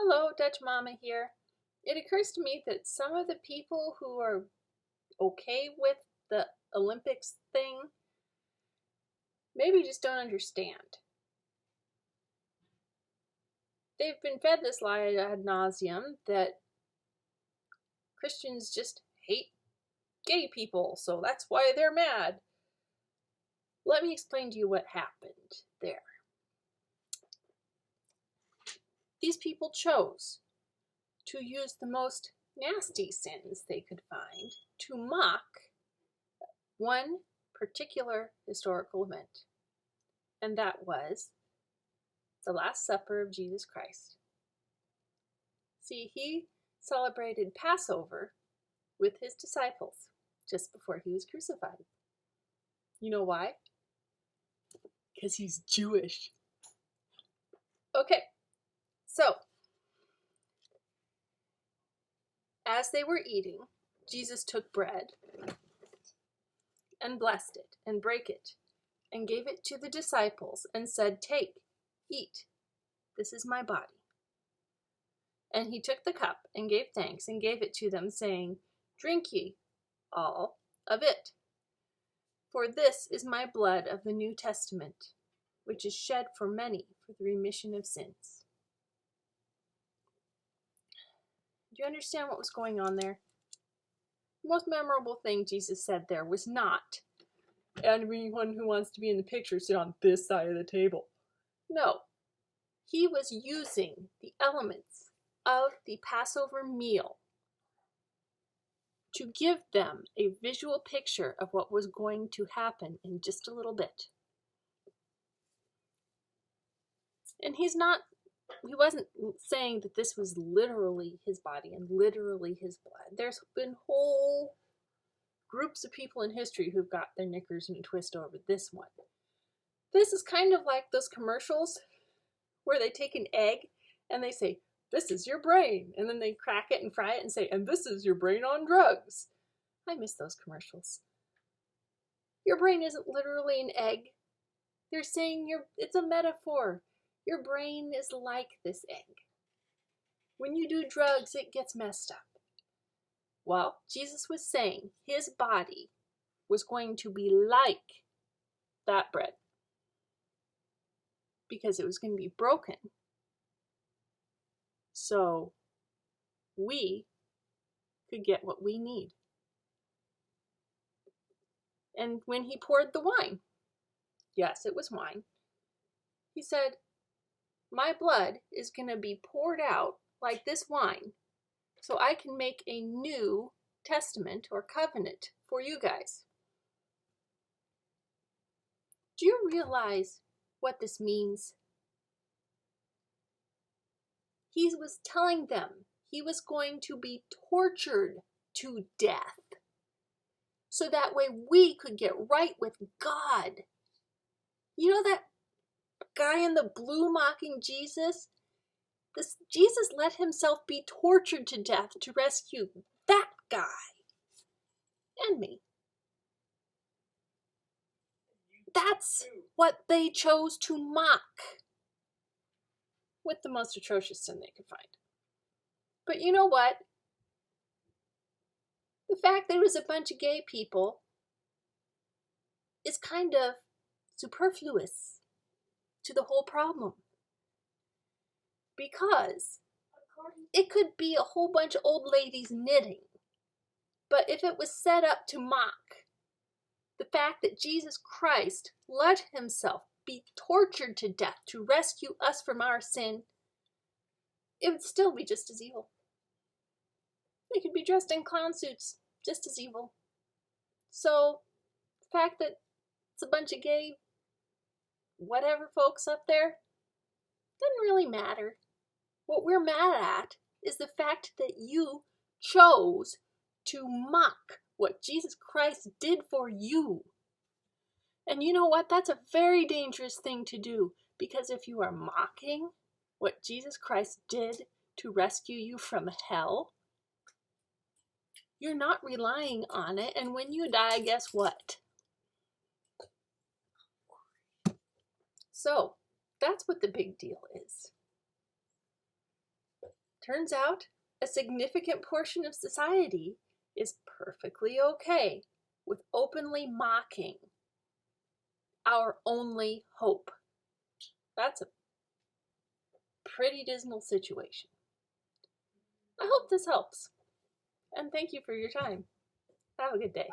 Hello, Dutch Mama here. It occurs to me that some of the people who are okay with the Olympics thing maybe just don't understand. They've been fed this lie ad nauseum that Christians just hate gay people, so that's why they're mad. Let me explain to you what happened there. These people chose to use the most nasty sins they could find to mock one particular historical event, and that was the Last Supper of Jesus Christ. See, he celebrated Passover with his disciples just before he was crucified. You know why? Because he's Jewish. Okay, so as they were eating, Jesus took bread and blessed it and brake it and gave it to the disciples and said, "Take, eat, this is my body." And he took the cup and gave thanks and gave it to them, saying, "Drink ye all of it, for this is my blood of the New Testament, which is shed for many for the remission of sins." Do you understand what was going on there? The most memorable thing Jesus said there was not, "Anyone who wants to be in the picture, sit on this side of the table." No, he was using the elements of the Passover meal to give them a visual picture of what was going to happen in just a little bit. And he wasn't saying that this was literally his body and literally his blood. There's been whole groups of people in history who've got their knickers in a twist over this one. This is kind of like those commercials where they take an egg and they say, "This is your brain," and then they crack it and fry it and say, "And this is your brain on drugs." I miss those commercials. Your brain isn't literally an egg. They're saying it's a metaphor. Your brain is like this egg. When you do drugs, it gets messed up. Well, Jesus was saying his body was going to be like that bread because it was going to be broken. So we could get what we need. And when he poured the wine, yes, it was wine, he said, "My blood is going to be poured out like this wine so I can make a new testament or covenant for you guys." Do you realize what this means? He was telling them he was going to be tortured to death so that way we could get right with God. You know that guy in the blue mocking Jesus? Jesus let himself be tortured to death to rescue that guy and me. That's what they chose to mock with the most atrocious sin they could find. But you know what? The fact that it was a bunch of gay people is kind of superfluous to the whole problem. Because it could be a whole bunch of old ladies knitting. But if it was set up to mock the fact that Jesus Christ let himself be tortured to death to rescue us from our sin, it would still be just as evil. They could be dressed in clown suits, just as evil. So, the fact that it's a bunch of gay whatever folks up there doesn't really matter. What we're mad at is the fact that you chose to mock what Jesus Christ did for you. And you know what? That's a very dangerous thing to do, because if you are mocking what Jesus Christ did to rescue you from hell, you're not relying on it, and when you die, guess what? So, that's what the big deal is. Turns out, a significant portion of society is perfectly okay with openly mocking our only hope. That's a pretty dismal situation. I hope this helps, and thank you for your time. Have a good day.